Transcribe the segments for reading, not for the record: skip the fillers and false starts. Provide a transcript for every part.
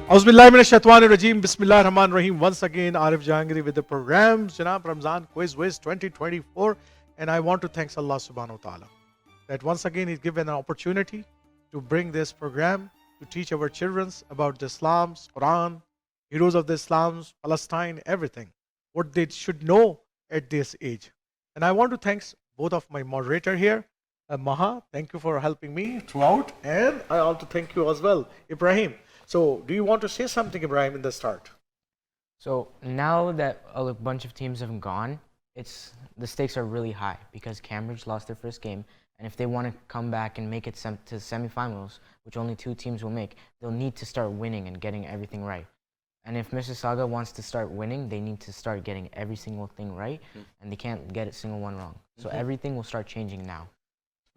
Auzubillahi minash shaitanir rajeem. Bismillahir Rahmanir Rahim. Once again, Arif Jahangiri with the program Janab Ramzan Quiz Wiz 2024. And I want to thank Allah subhanahu wa ta'ala that once again He's given an opportunity to bring this program to teach our children about the Islam's, Quran, heroes of the Islam's, Palestine, everything, what they should know at this age. And I want to thank both of my moderator here, Maha, thank you for helping me throughout. And I also thank you as well, Ibrahim. So, do you want to say something, Ibrahim, in the start? So now that a bunch of teams have gone, the stakes are really high because Cambridge lost their first game, and if they want to come back and make it to the semifinals, which only 2 teams will make, they'll need to start winning and getting everything right. And if Mississauga wants to start winning, they need to start getting every single thing right, and they can't get a single one wrong. So everything will start changing now.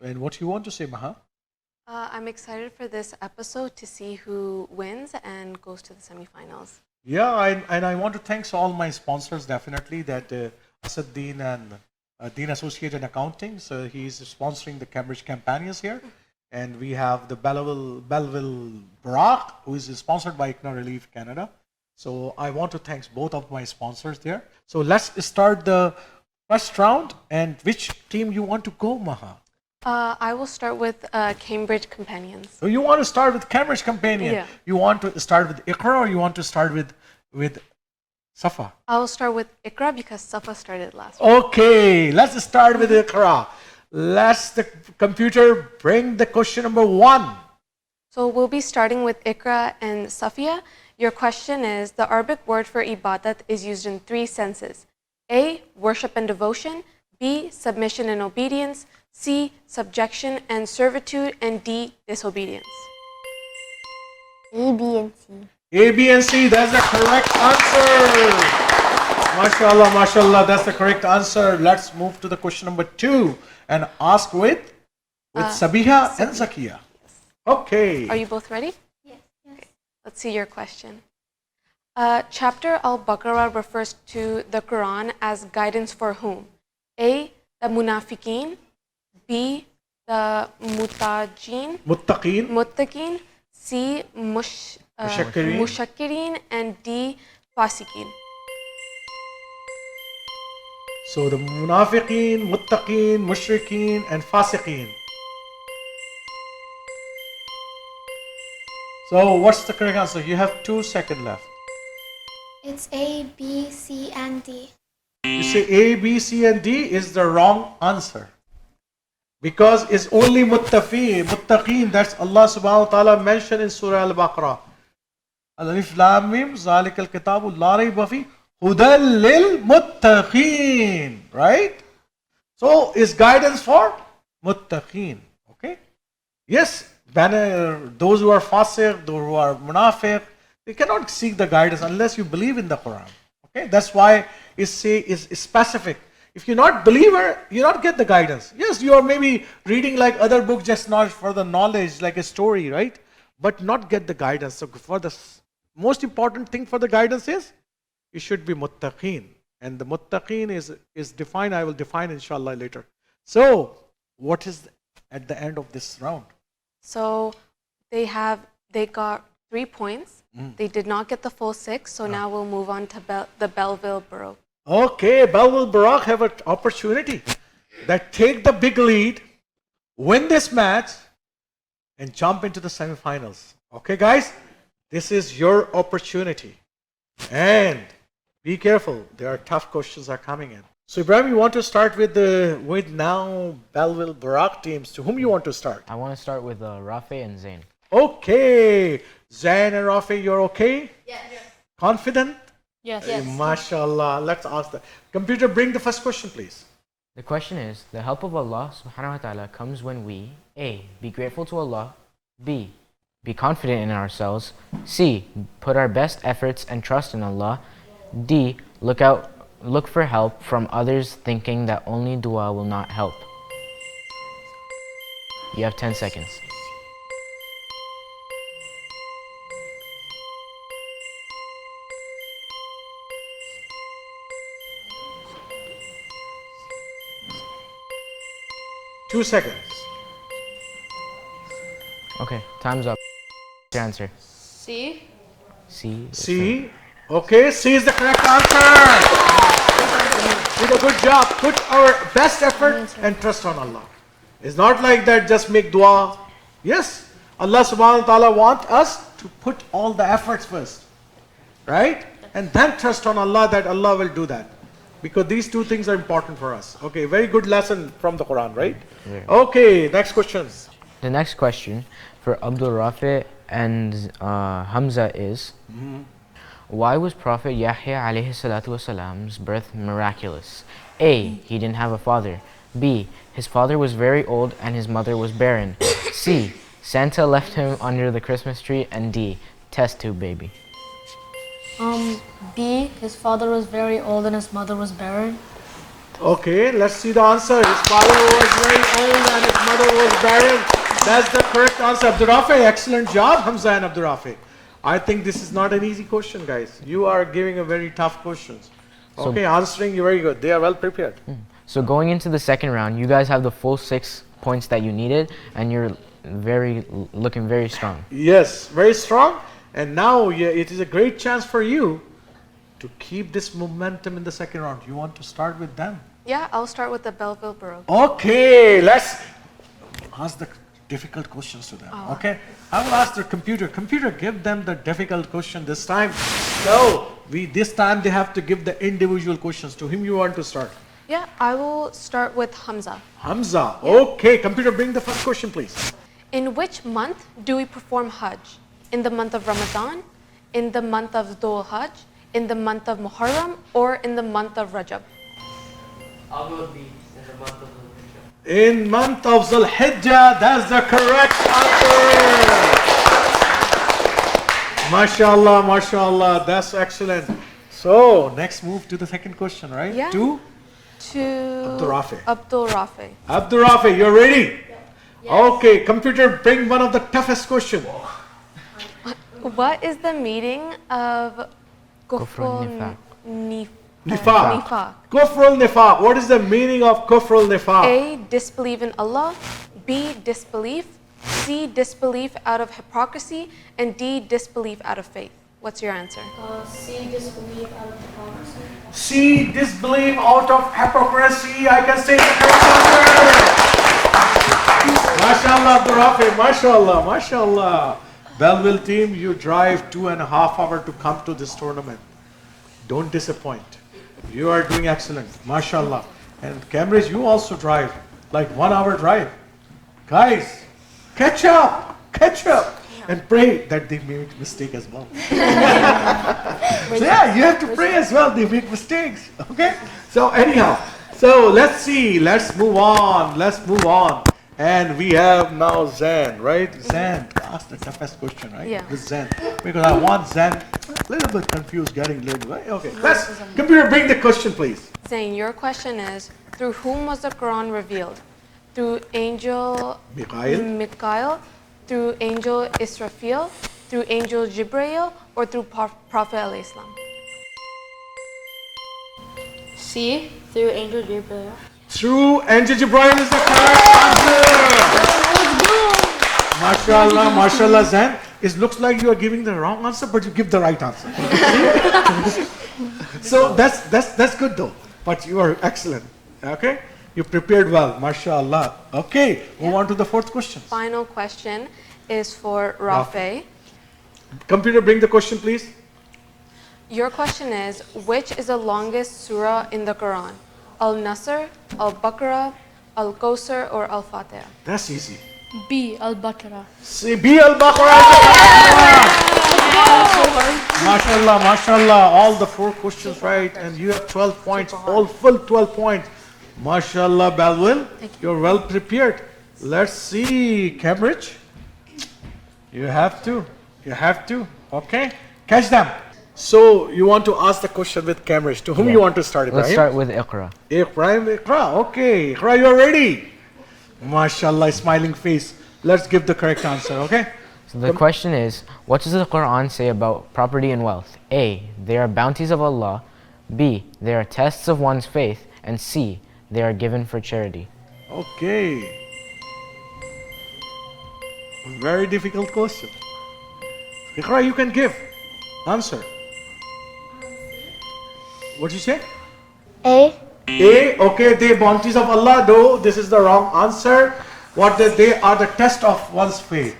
And what do you want to say, Maha? I'm excited for this episode to see who wins and goes to the semifinals. Yeah, and I want to thank all my sponsors, definitely, that Asad Deen and Dean Associate in Accounting. So he's sponsoring the Cambridge Companions here. And we have the Bellville Buraaqs, who is sponsored by ICNA Relief Canada. So I want to thank both of my sponsors there. So let's start the first round. And which team you want to go, Maha? I will start with Cambridge Companions. So you want to start with Cambridge Companion? Yeah. You want to start with Iqra or you want to start with Safa? I will start with Iqra because Safa started last week. Okay, let's start with Iqra. Let's the computer bring the question number 1. So we'll be starting with Iqra and Safia. Your question is, the Arabic word for ibadat is used in 3 senses. A, worship and devotion. B, submission and obedience. C, subjection and servitude. And D, disobedience. A, B, and C. A, B, and C, that's the correct answer. MashaAllah, MashaAllah, that's the correct answer. Let's move to the question number 2 and ask with Sabiha and Zakiya. Okay. Are you both ready? Yes. Okay. Let's see your question. Chapter Al-Baqarah refers to the Quran as guidance for whom? A, the Munafiqeen. B, the Muttaqeen. C, Mushakkirin. And D, Fasiqeen. So the Munafiqeen, Muttaqeen, Mushrikeen and Fasiqeen. So what's the correct answer? You have 2 seconds left. It's A, B, C, and D. You say A, B, C and D is the wrong answer. Because it's only Muttaqeen, that's Allah subhanahu wa ta'ala mentioned in Surah Al-Baqarah. Alif Lam Mim, Zalikal Kitabu La Rayba Fi, Hudal Lil Muttaqeen. Right? So it's guidance for Muttaqeen. Okay? Yes, those who are fasiq, those who are munafiq, they cannot seek the guidance unless you believe in the Quran. Okay? That's why it's specific. If you're not believer, you not get the guidance. Yes, you are maybe reading like other books just not for the knowledge, like a story, right? But not get the guidance. So for the most important thing for the guidance is, it should be muttaqeen. And the muttaqeen is defined, I will define inshallah later. So, what is at the end of this round? So they got 3 points. They did not get the full 6. So now we'll move on to the Bellville Buraaqs. Okay, Bellville Buraaqs have an opportunity that take the big lead, win this match, and jump into the semifinals. Okay, guys, this is your opportunity. And be careful, there are tough questions are coming in. So, Ibrahim, you want to start with now Bellville Buraaqs teams. To whom you want to start? I want to start with Rafi and Zain. Okay, Zain and Rafi, you're okay? Yes. Confident? Yes. MashaAllah. Let's ask the computer. Bring the first question, please. The question is, the help of Allah subhanahu wa ta'ala comes when we A, be grateful to Allah. B, be confident in ourselves. C, put our best efforts and trust in Allah. D, look for help from others thinking that only dua will not help. You have 10 seconds. Two seconds. Okay, time's up. Your answer. C. C. C. Okay, C is the correct answer. Did a good job. Put our best effort and trust on Allah. It's not like that, just make dua. Yes, Allah subhanahu wa ta'ala wants us to put all the efforts first. Right? And then trust on Allah that Allah will do that. Because these two things are important for us. Okay, very good lesson from the Quran, right? Yeah. Okay, next questions. The next question for Abdul Rafi and Hamza is, why was Prophet Yahya alayhi salatu wasalam's birth miraculous? A. He didn't have a father. B. His father was very old and his mother was barren. C. Santa left him under the Christmas tree. And D. Test tube baby. B. His father was very old and his mother was barren. Okay, let's see the answer. His father was very old and his mother was barren. That's the correct answer. Abdul Rafi, excellent job, Hamza and Abdul Rafi. I think this is not an easy question, guys. You are giving a very tough questions. Okay, answering you very good. They are well prepared. So going into the second round, you guys have the full 6 points that you needed, and you're looking very strong. Yes, very strong. And now it is a great chance for you to keep this momentum in the second round. You want to start with them? Yeah, I'll start with the Bellville Buraaqs. Okay, let's ask the difficult questions to them. Okay, I will ask the computer. Computer, give them the difficult question this time. So this time they have to give the individual questions. To whom you want to start? Yeah, I will start with Hamza. Hamza. Okay, computer, bring the first question, please. In which month do we perform Hajj? In the month of Ramadan, in the month of Dhul Hajj, in the month of Muharram, or in the month of Rajab? I'll go with B, in the month of Zulhijjah. In month of Zulhijjah, that's the correct answer. MashaAllah, MashaAllah, that's excellent. So, next move to the second question, right? Yeah. To To Rafi. Abdul Rafi. Abdul Rafi, you're ready? Yes. Okay, computer, bring one of the toughest questions. What is the meaning of Kufrul Nifaq. Nifaq? Kufrul Nifaq. What is the meaning of Kufrul Nifaq? A. Disbelief in Allah. B. Disbelief. C. Disbelief out of hypocrisy. And D. Disbelief out of faith. What's your answer? C. Disbelief out of hypocrisy. C. Disbelief out of hypocrisy. I can say the correct answer. MashaAllah, Abdul Rafi. MashaAllah, MashaAllah. Bellville team, you drive 2.5 hours to come to this tournament. Don't disappoint. You are doing excellent. MashaAllah. And Cambrige, you also drive like 1 hour drive. Guys, catch up. Catch up. And pray that they make mistake as well. So yeah, you have to pray as well. They make mistakes. Okay? So anyhow, so let's see. Let's move on. Let's move on. And we have now Zan, right? Zan, ask the toughest question, right? Yeah. With Zan. Because I want Zan a little bit confused, getting a little bit. Okay. Let's, computer, bring the question, please. Zain, your question is, through whom was the Quran revealed? Through angel Mikhail, through angel Israfil, through angel Jibreel, or through Prophet al-Islam? C. Through angel Gabriel. Through angel Jibreel is the correct answer. MashaAllah, MashaAllah, Zan. It looks like you are giving the wrong answer, but you give the right answer. So that's good though. But you are excellent. Okay? You prepared well. MashaAllah. Okay, move on to the fourth question. Final question is for Rafi. Computer, bring the question, please. Your question is, which is the longest surah in the Quran? Al-Nasr, Al-Baqarah, Al-Kawthar, or Al-Fatiha? That's easy. B. Al-Baqarah. See, B al-Baqarah. MashaAllah, MashaAllah. All the 4 questions right, and you have 12 points, all full 12 points. MashaAllah, Bellville, you're well prepared. Let's see, Cambrige. You have to. Okay, catch them. So you want to ask the question with Cambrige. To whom you want to start, Ibrahim? Let's start with Iqra. Iqra. Okay, Iqra, you're ready. MashaAllah, smiling face. Let's give the correct answer, okay? So the question is, what does the Quran say about property and wealth? A. They are bounties of Allah. B. They are tests of one's faith. And C. They are given for charity. Okay. Very difficult question. Iqra, you can give. Answer. What did you say? A. A. Okay, the bounties of Allah. No, this is the wrong answer. They are the test of one's faith.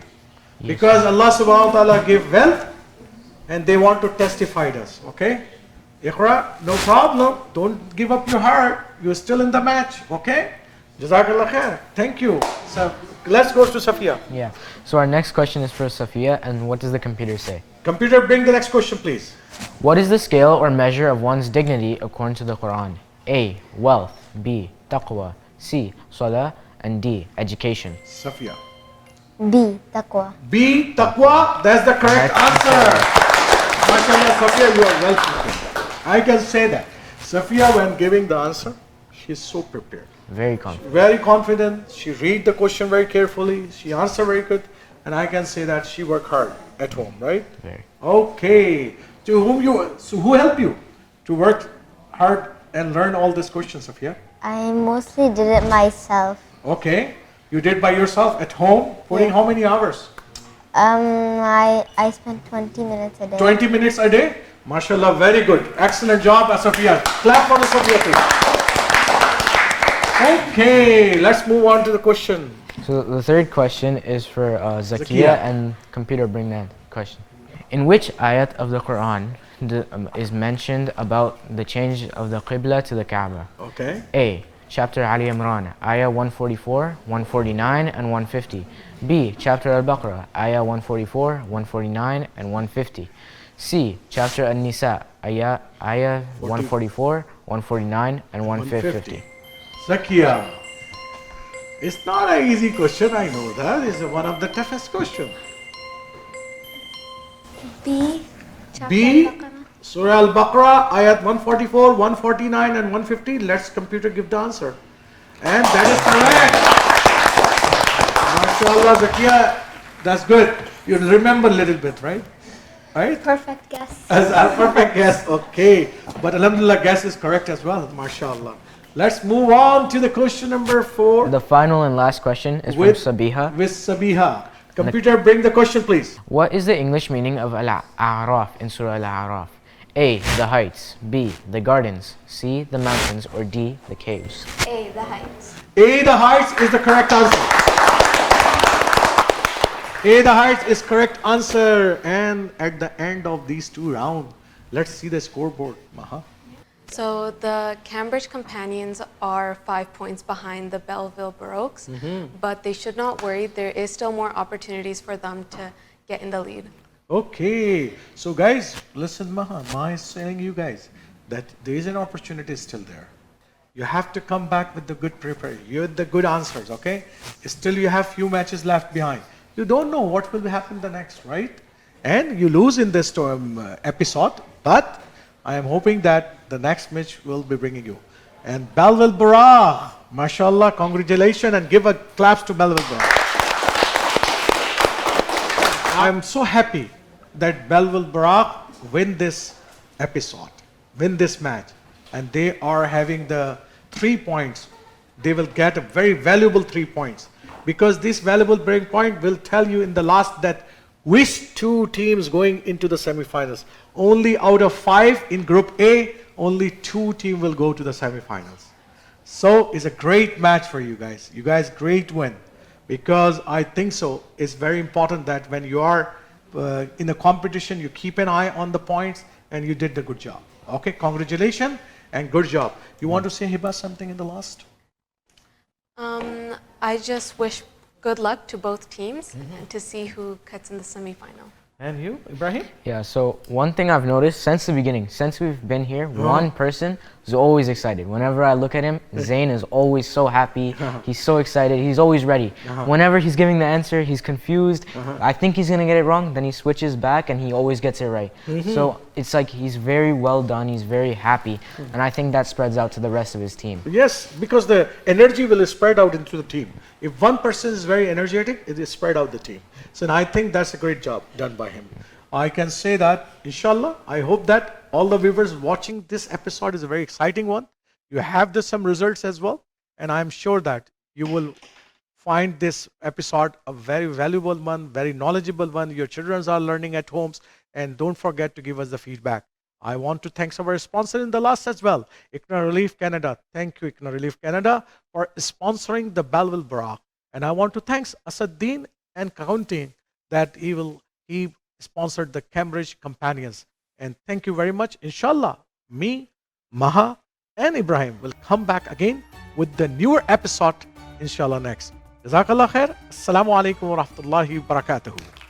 Because Allah subhanahu wa ta'ala give wealth and they want to testify us. Okay? Iqra, no problem. Don't give up your heart. You're still in the match. Okay? Jazakallah khair. Thank you. So let's go to Safiya. Yeah. So our next question is for Safiya, and what does the computer say? Computer, bring the next question, please. What is the scale or measure of one's dignity according to the Quran? A. Wealth. B. Taqwa. C. Salah. And D. Education. Safiya. B. Taqwa. B. Taqwa. That's the correct answer. MashaAllah, Safiya, you are well prepared. I can say that. Safiya, when giving the answer, she's so prepared. Very confident. Very confident. She read the question very carefully. She answer very good. And I can say that she worked hard at home, right? Very. Okay. So who helped you to work hard and learn all these questions, Safiya? I mostly did it myself. Okay. You did by yourself at home, putting how many hours? I spent 20 minutes a day. 20 minutes a day? MashaAllah, very good. Excellent job, Safiya. Clap for the Safiya, please. Okay, let's move on to the question. So the third question is for Zakiya, Zakiya. and computer, bring that question. In which ayat of the Quran is mentioned about the change of the Qibla to the Kaaba? Okay. A. Chapter Ali Imran, ayah 144, 149, and 150. B. Chapter Al-Baqarah, ayah 144, 149, and 150. C. Chapter An-Nisa, ayah 144, 149, and 150. Zakiya. It's not an easy question, I know that. It's one of the toughest questions. B. Chapter B. Al-Baqarah. Surah Al-Baqarah, ayat 144, 149 and 150. Let's computer give the answer. And that is correct. MashaAllah, Zakiya, that's good. You remember a little bit, right? Right? Perfect guess. As a perfect guess, okay. But Alhamdulillah, guess is correct as well, MashaAllah. Let's move on to the question number 4. The final and last question is from Sabiha. With Sabiha. Computer, bring the question, please. What is the English meaning of Al-A'raf in Surah Al-A'raf? A. The heights. B. The gardens. C. The mountains. Or D. The caves. A. The heights. A, the heights is the correct answer. A, the heights is correct answer. And at the end of these 2 rounds, let's see the scoreboard. Maha. So the Cambrige companions are 5 points behind the Bellville Buraaqs, but they should not worry. There is still more opportunities for them to get in the lead. Okay, so guys, listen, Maha is telling you guys that there is an opportunity still there. You have to come back with the good preparation, with the good answers, okay? Still you have few matches left behind. You don't know what will happen the next, right? And you lose in this episode, but I am hoping that the next match will be bringing you. And Bellville Buraaqs, mashallah, congratulations, and give a claps to Bellville Buraaqs. I'm so happy that Bellville Buraaqs win this episode, win this match, and they are having the 3 points. They will get a very valuable 3 points, because this valuable break point will tell you in the last that which 2 teams going into the semifinals. Only out of 5 in Group A, only 2 teams will go to the semifinals. So it's a great match for you guys. You guys great win, because I think so. It's very important that when you are in a competition, you keep an eye on the points, and you did the good job. Okay, congratulations and good job. You want to say, Hiba, something in the last? I just wish good luck to both teams and to see who gets in the semifinal. And you, Ibrahim? Yeah, so one thing I've noticed since the beginning, since we've been here, one person is always excited. Whenever I look at him, Zain is always so happy. He's so excited. He's always ready. Whenever he's giving the answer, he's confused. I think he's going to get it wrong. Then he switches back and he always gets it right. So it's like he's very well done. He's very happy. And I think that spreads out to the rest of his team. Yes, because the energy will spread out into the team. If one person is very energetic, it is spread out the team. So I think that's a great job done by him. I can say that, inshallah, I hope that all the viewers watching this episode is a very exciting one. You have some results as well. And I'm sure that you will find this episode a very valuable one, very knowledgeable one. Your children are learning at homes. and don't forget to give us the feedback. I want to thank our sponsor in the last as well, ICNA Relief Canada. Thank you, ICNA Relief Canada, for sponsoring the Bellville Buraaqs. And I want to thank Asaddin and Counting that he sponsored the Cambrdige Companions. And thank you very much. Inshallah, me, Maha, and Ibrahim will come back again with the newer episode, inshallah, next. Jazakallah khair. Assalamu alaikum wa rahmatullahi wa barakatuhu.